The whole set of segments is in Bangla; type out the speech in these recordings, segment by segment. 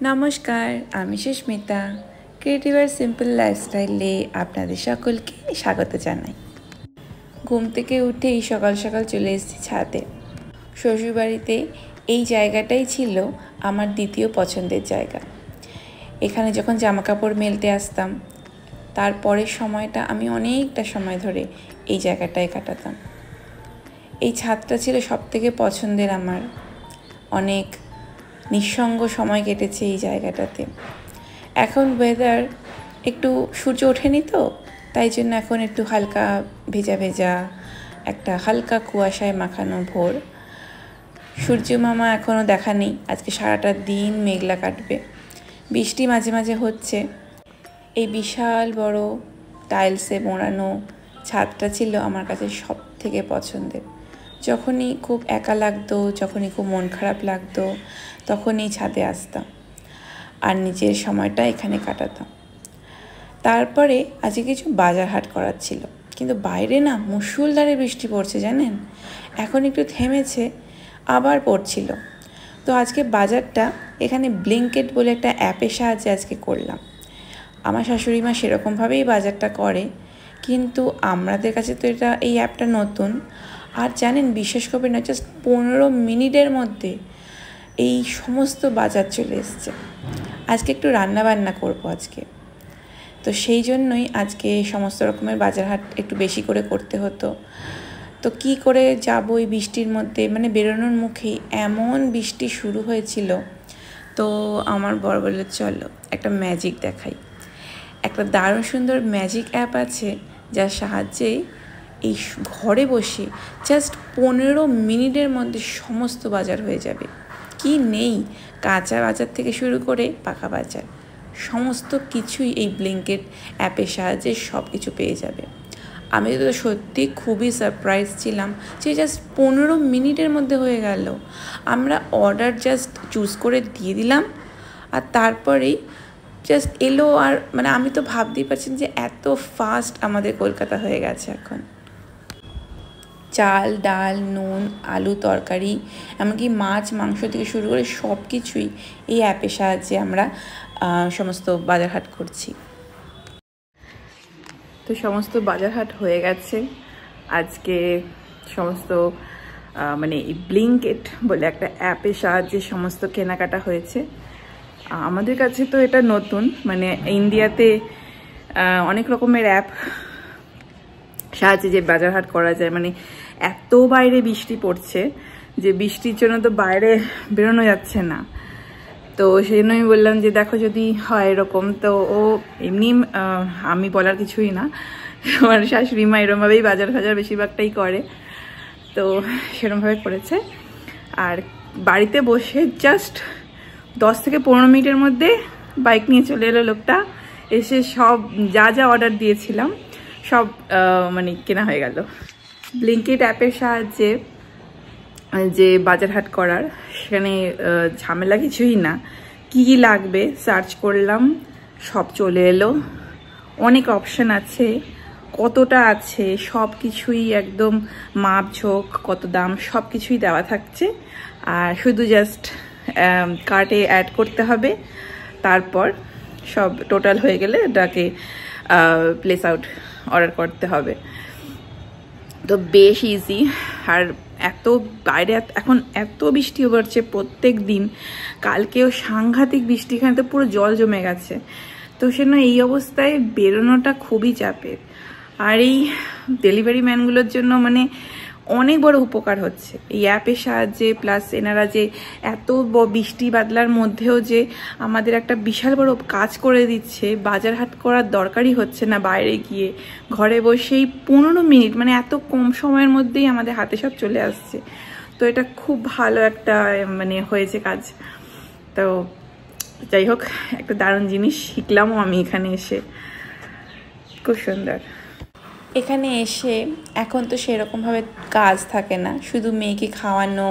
নমস্কার, আমি সুস্মিতা। ক্রিয়েটিভ আর সিম্পল লাইফস্টাইলে আপনাদের সকলকে স্বাগত জানাই। ঘুম থেকে উঠেই সকাল সকাল চলে এসেছি ছাদে। শ্বশুরবাড়িতে এই জায়গাটাই ছিল আমার দ্বিতীয় পছন্দের জায়গা। এখানে যখন জামা কাপড় মেলতে আসতাম, তারপরের সময়টা আমি অনেকটা সময় ধরে এই জায়গাটায় কাটাতাম। এই ছাদটা ছিল সবথেকে পছন্দের আমার। অনেক নিঃসঙ্গ সময় কেটেছে এই জায়গাটাতে। এখন ওয়েদার একটু সূর্য ওঠেনি তো, তাই জন্য এখন একটু হালকা ভেজা ভেজা, একটা হালকা কুয়াশায় মাখানো ভোর। সূর্য মামা এখনও দেখা নেই। আজকে সারাটা দিন মেঘলা কাটবে। বৃষ্টি মাঝে মাঝে হচ্ছে। এই বিশাল বড় টাইলসে মোড়ানো ছাদটা ছিল আমার কাছে সব থেকে পছন্দের। যখনই খুব একা লাগতো, যখনই খুব মন খারাপ লাগতো, তখনই ছাদে আসতাম আর নিজের সময়টা এখানে কাটাতাম। তারপরে আজকে কিছু বাজার হাট করার ছিল, কিন্তু বাইরে না মুষলধারে বৃষ্টি পড়ছে জানেন। এখন একটু থেমেছে, আবার পড়ছিল। তো আজকে বাজারটা এখানে ব্লিঙ্কিট বলে একটা অ্যাপের সাহায্যে আজকে করলাম। আমার শাশুড়ি মা সেরকমভাবেই বাজারটা করে, কিন্তু আমাদের কাছে তো এই অ্যাপটা নতুন। আর জানেন, বিশ্বাস করবেন না, জাস্ট 15 মিনিটের মধ্যে এই সমস্ত বাজার চলে এসছে। আজকে একটু রান্না বান্না করবো আজকে, তো সেই জন্যই আজকে সমস্ত রকমের বাজার হাট একটু বেশি করে করতে হতো। তো কি করে যাবো এই বৃষ্টির মধ্যে, মানে বেরোনোর মুখেই এমন বৃষ্টি শুরু হয়েছিল। তো আমার বর বলল, চলো একটা ম্যাজিক দেখাই। একটা দারুণ সুন্দর ম্যাজিক অ্যাপ আছে, যার সাহায্যে এই ঘরে বসে জাস্ট 15 মিনিটের মধ্যে সমস্ত বাজার হয়ে যাবে। কি নেই, কাঁচা বাজার থেকে শুরু করে পাকা বাজার, সমস্ত কিছুই এই ব্লিঙ্কিট অ্যাপের সাহায্যে সব কিছু পেয়ে যাবে। আমি তো সত্যি খুবই সারপ্রাইজ ছিলাম যে জাস্ট 15 মিনিটের মধ্যে হয়ে গেল। আমরা অর্ডার জাস্ট চুজ করে দিয়ে দিলাম, আর তারপরেই জাস্ট এলো। আর মানে আমি তো ভাবতেই পারছেন যে এত ফাস্ট আমাদের কলকাতা হয়ে গেছে এখন। চাল, ডাল, নুন, আলু, তরকারি, এমনকি মাছ, মাংস থেকে শুরু করে সব কিছুই এই অ্যাপের সাহায্যে আমরা সমস্ত বাজার হাট করছি। তো সমস্ত বাজার হাট হয়ে গেছে আজকে। সমস্ত মানে এই ব্লিঙ্কিট বলে একটা অ্যাপের সাহায্যে সমস্ত কেনাকাটা হয়েছে। আমাদের কাছে তো এটা নতুন, মানে ইন্ডিয়াতে অনেক রকমের অ্যাপ সাহায্যে যে বাজার হাট করা যায়। মানে এত বাইরে বৃষ্টি পড়ছে যে বৃষ্টির জন্য তো বাইরে বেরোনো যাচ্ছে না। তো সেই জন্যই বললাম যে দেখো যদি হয় এরকম। তো ও এমনি আমি বলার কিছুই না, আমার শাশুড়ি মা এরমভাবেই বাজার ফাজার বেশিরভাগটাই করে, তো সেরমভাবে করেছে। আর বাড়িতে বসে জাস্ট 10 থেকে 15 মিনিটের মধ্যে বাইক নিয়ে চলে এলো লোকটা, এসে সব যা যা অর্ডার দিয়েছিলাম সব মানে কেনা হয়ে গেল। ব্লিঙ্কিট অ্যাপের সাহায্যে যে বাজার হাট করার, সেখানে ঝামেলা কিছুই না। কি কি লাগবে সার্চ করলাম, সব চলে এলো। অনেক অপশান আছে, কতটা আছে সব কিছুই একদম মাপ ঝোঁক, কত দাম সব কিছুই দেওয়া থাকছে। আর শুধু জাস্ট কার্টে অ্যাড করতে হবে, তারপর সব টোটাল হয়ে গেলে ওটাকে প্লেস আউট অর্ডার করতে হবে। তো বেশ ইজি। আর এত বাইরে এখন এত বৃষ্টি পড়ছে প্রত্যেক দিন, কালকেও সাংঘাতিক বৃষ্টি, এখানে তো পুরো জল জমে গেছে। তো সেজন্য এই অবস্থায় বেরোনোটা খুবই চাপের। আর এই ডেলিভারি ম্যানগুলোর জন্য মানে অনেক বড় উপকার হচ্ছে এই অ্যাপের সাহায্যে। প্লাস এনারা যে এত বৃষ্টি বাদলার মধ্যেও যে আমাদের একটা বিশাল বড় কাজ করে দিচ্ছে, বাজার হাট করার দরকারই হচ্ছে না বাইরে গিয়ে, ঘরে বসেই 15 মিনিট, মানে এত কম সময়ের মধ্যেই আমাদের হাতে সব চলে আসছে। তো এটা খুব ভালো একটা মানে হয়েছে কাজ। তো যাই হোক, একটা দারুণ জিনিস শিখলামও আমি এখানে এসে, খুব সুন্দর। এখানে এসে এখন তো সেরকমভাবে কাজ থাকে না, শুধু মেয়েকে খাওয়ানো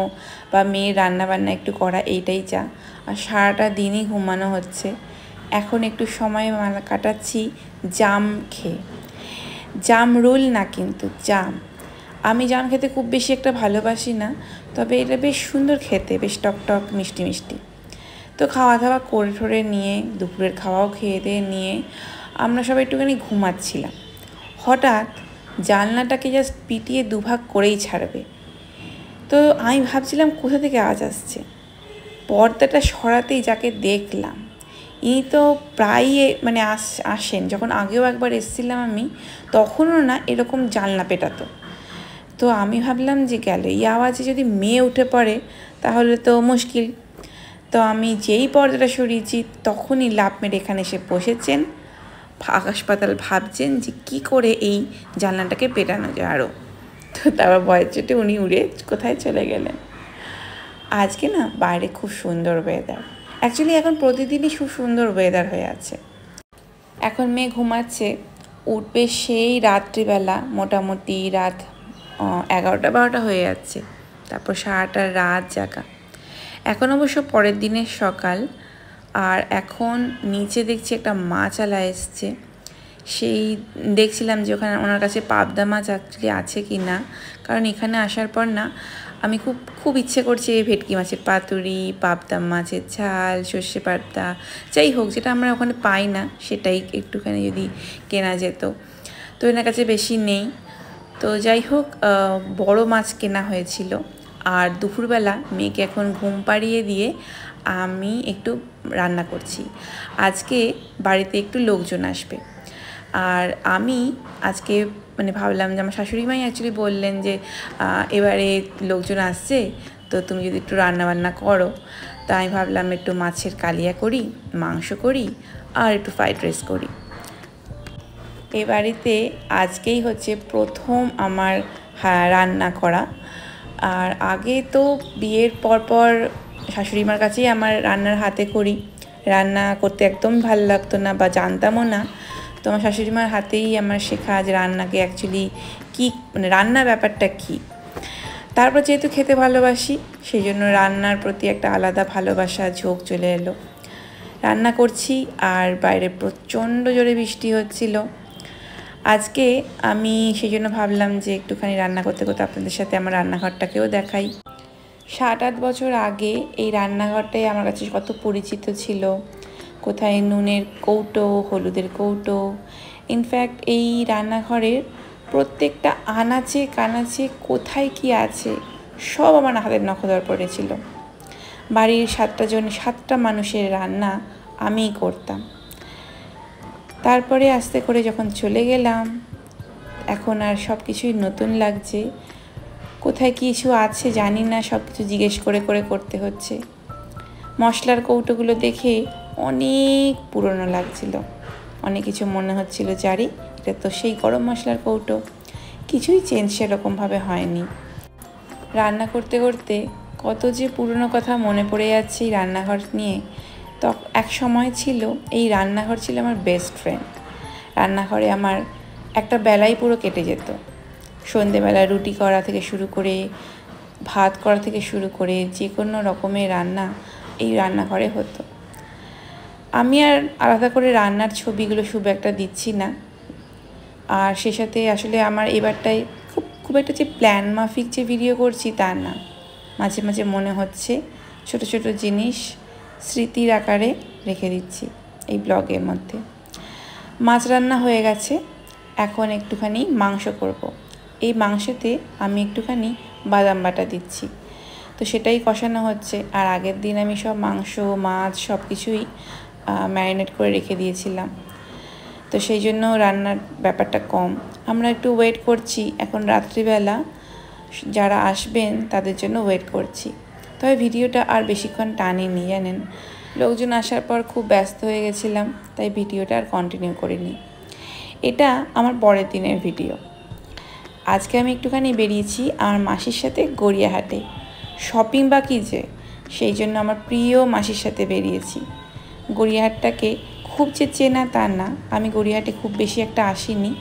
বা মেয়ের রান্নাবান্না একটু করা, এইটাই যা। আর সারাটা দিনই ঘুমানো হচ্ছে। এখন একটু সময় কাটাচ্ছি জাম খেয়ে। জাম রোল না, কিন্তু জাম। আমি জাম খেতে খুব বেশি একটা ভালোবাসি না, তবে এটা বেশ সুন্দর খেতে, বেশ টক টক মিষ্টি মিষ্টি। তো খাওয়া দাওয়া করে ঠোরে নিয়ে দুপুরের খাওয়াও খেয়ে দিয়ে নিয়ে আমরা সবাই একটুখানি ঘুমাচ্ছিলাম। হঠাৎ জানলাটাকে জাস্ট পিটিয়ে দুভাগ করেই ছাড়বে। তো আমি ভাবছিলাম কোথা থেকে আওয়াজ আসছে। পর্দাটা সরাতেই যাকে দেখলাম, ইনি তো প্রায়ই মানে আসেন, যখন আগেও একবার এসেছিলাম আমি, তখনও না এরকম জানলা পেটাতো। তো আমি ভাবলাম যে গেল, এই আওয়াজে যদি মেয়ে উঠে পড়ে তাহলে তো মুশকিল। তো আমি যেই পর্দাটা সরিয়েছি তখনই লাফ মেরে এখানে এসে বসেছেন, আকাশ পাতাল ভাবছেন যে কি করে এই জানলাটাকে পেটানো যায় আরও। তো তারপর ভয়ের চোটে উনি উড়ে কোথায় চলে গেলেন। আজকে না বাইরে খুব সুন্দর ওয়েদার, অ্যাকচুয়ালি এখন প্রতিদিনই খুব সুন্দর ওয়েদার হয়ে আছে। এখন মেয়ে ঘুমাচ্ছে, উঠবে সেই রাত্রিবেলা, মোটামুটি রাত 11টা-12টা হয়ে যাচ্ছে, তারপর সারাটা রাত জাগা। এখন অবশ্য পরের দিনের সকাল, আর এখন নিচে দেখছি একটা মাছওয়ালা এসছে। সেই দেখছিলাম যে ওখানে ওনার কাছে পাবদা মাছ অ্যাকচুয়ালি আছে কি না, কারণ এখানে আসার পর না আমি খুব ইচ্ছে করছে এই ভেটকি মাছের পাতুরি, পাবদা মাছের ঝাল, সর্ষে পাবদা, যাই হোক যেটা আমরা ওখানে পাই না সেটাই একটুখানি যদি কেনা যেত। তো এনার কাছে বেশি নেই, তো যাই হোক বড় মাছ কেনা হয়েছিল। আর দুপুরবেলা মেয়েকে এখন ঘুম পাড়িয়ে দিয়ে আমি একটু রান্না করছি। আজকে বাড়িতে একটু লোকজন আসবে, আর আমি আজকে মানে ভাবলাম যে আমার শাশুড়ি মাই অ্যাকচুয়ালি বললেন যে এবারে লোকজন আসছে, তো তুমি যদি একটু রান্নাবান্না করো। তা আমি ভাবলাম একটু মাছের কালিয়া করি, মাংস করি, আর একটু ফ্রাইড রাইস করি। এ বাড়িতে আজকেই হচ্ছে প্রথম আমার রান্না করা। আর আগে তো বিয়ের পর শাশুড়ি মার কাছেই আমার রান্নার হাতে করি, রান্না করতে একদম ভালো লাগতো না বা জানতামও না। তো আমার শাশুড়ি মার হাতেই আমার শেখা যে রান্নাকে অ্যাকচুয়ালি কী, মানে রান্নার ব্যাপারটা কী। তারপর যেহেতু খেতে ভালোবাসি, সেই জন্য রান্নার প্রতি একটা আলাদা ভালোবাসা ঝোঁক চলে এলো। রান্না করছি আর বাইরে প্রচণ্ড জোরে বৃষ্টি হচ্ছিল। আজকে আমি সেই জন্য ভাবলাম যে একটুখানি রান্না করতে করতে আপনাদের সাথে আমার রান্নাঘরটাকেও দেখাই। 7-8 বছর আগে এই রান্নাঘরটাই আমার কাছে কত পরিচিত ছিল। কোথায় নুনের কৌটো, হলুদের কৌটো, ইনফ্যাক্ট এই রান্নাঘরের প্রত্যেকটা আনাচে কানাচে কোথায় কি আছে সব আমার হাতের নখদর পড়েছিল। বাড়ির 7টা মানুষের রান্না আমিই করতাম। তারপরে আস্তে করে যখন চলে গেলাম, এখন আর সব কিছুই নতুন লাগছে। কোথায় কিছু আছে জানি না, সব কিছু জিজ্ঞেস করে করে করতে হচ্ছে। মশলার কৌটোগুলো দেখে অনেক পুরনো লাগছিল, অনেক কিছু মনে হচ্ছিল জারি এটা তো সেই গরম মশলার কৌটো, কিছুই চেঞ্জ সেরকমভাবে হয়নি। রান্না করতে করতে কত যে পুরনো কথা মনে পড়ে যাচ্ছে এই রান্নাঘর নিয়ে। তো এক সময় ছিল এই রান্নাঘর ছিল আমার বেস্ট ফ্রেন্ড। রান্নাঘরে আমার একটা বেলাই পুরো কেটে যেত। সন্ধেবেলা রুটি করা থেকে শুরু করে, ভাত করা থেকে শুরু করে যে কোনো রকমের রান্না এই রান্নাঘরে হতো। আমি আর আলাদা করে রান্নার ছবিগুলো খুব একটা দিচ্ছি না, আর সে সাথে আসলে আমার এবারটাই খুব একটা যে প্ল্যান মাফিক যে ভিডিও করছি তা না। মাঝে মাঝে মনে হচ্ছে ছোট ছোট জিনিস স্মৃতির আকারে রেখে দিচ্ছি এই ব্লগের মধ্যে। মাছ রান্না হয়ে গেছে, এখন একটুখানি মাংস করব। এই মাংসতে আমি একটুখানি বাদাম বাটা দিচ্ছি, তো সেটাই কষানো হচ্ছে। আর আগের দিন আমি সব মাংস মাছ সব কিছুই ম্যারিনেট করে রেখে দিয়েছিলাম, তো সেই জন্য রান্নার ব্যাপারটা কম। আমরা একটু ওয়েট করছি, এখন রাত্রিবেলা যারা আসবেন তাদের জন্য ওয়েট করছি। তবে ভিডিওটা আর বেশিক্ষণ টানিনি জানেন, লোকজন আসার পর খুব ব্যস্ত হয়ে গেছিলাম, তাই ভিডিওটা আর কন্টিনিউ করিনি। এটা আমার পরের দিনের ভিডিও। আজকে আমি একটুখানি বেরিয়েছি আমার মাসির সাথে গড়িয়াহাটে, শপিং বাকি যে, সেই জন্য আমার প্রিয় মাসির সাথে বেরিয়েছি। গড়িয়াহাটটাকে খুব যে চেনা তা না, আমি গড়িয়াহাটে খুব বেশি একটা আসিনি,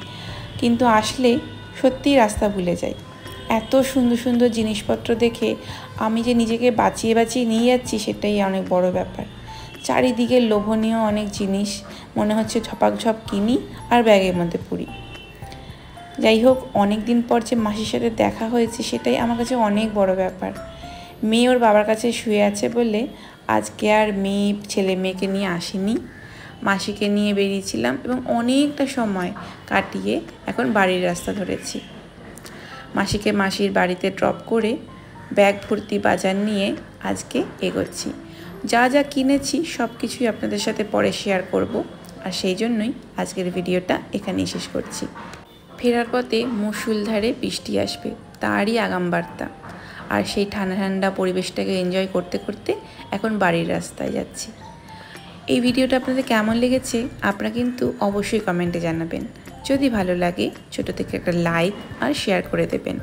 কিন্তু আসলে সত্যিই রাস্তা ভুলে যাই। এত সুন্দর সুন্দর জিনিসপত্র দেখে আমি যে নিজেকে বাঁচিয়ে বাঁচিয়ে নিয়ে যাচ্ছি সেটাই অনেক বড় ব্যাপার। চারিদিকে লোভনীয় অনেক জিনিস, মনে হচ্ছে ঝপাকঝপ কিনি আর ব্যাগের মধ্যে পুরি। যাই হোক, অনেক দিন পর যে মাসির সাথে দেখা হয়েছে সেটাই আমার কাছে অনেক বড় ব্যাপার। মেয়ে ওর বাবার কাছে শুয়ে আছে বলে আজকে আর ছেলে মেয়েকে নিয়ে আসিনি, মাসিকে নিয়ে বেরিয়েছিলাম এবং অনেকটা সময় কাটিয়ে এখন বাড়ির রাস্তা ধরেছি। মাসিকে মাসির বাড়িতে ড্রপ করে ব্যাগ ভর্তি বাজার নিয়ে আজকে এগোচ্ছি। যা যা কিনেছি সব কিছুই আপনাদের সাথে পরে শেয়ার করব, আর সেই জন্যই আজকের ভিডিওটা এখানেই শেষ করছি। ফেরার পথে মুষলধারে বৃষ্টি আসবে, তারই আগাম বার্তা। আর সেই ঠান্ডা ঠান্ডা পরিবেশটাকে এনজয় করতে করতে এখন বাড়ির রাস্তায় যাচ্ছি। এই ভিডিওটা আপনাদের কেমন লেগেছে আপনারা কিন্তু অবশ্যই কমেন্টে জানাবেন। যদি ভালো লাগে ছোট থেকে একটা লাইক আর শেয়ার করে দেবেন,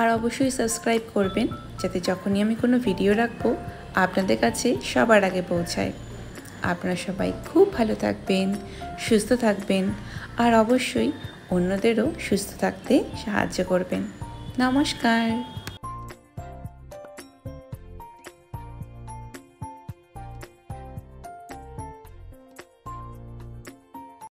আর অবশ্যই সাবস্ক্রাইব করবেন যাতে যখনই আমি কোনো ভিডিও রাখবো আপনাদের কাছে সবার আগে পৌঁছায়। আপনারা সবাই খুব ভালো থাকবেন, সুস্থ থাকবেন, আর অবশ্যই অন্যদেরও সুস্থ থাকতে সাহায্য করবেন। নমস্কার।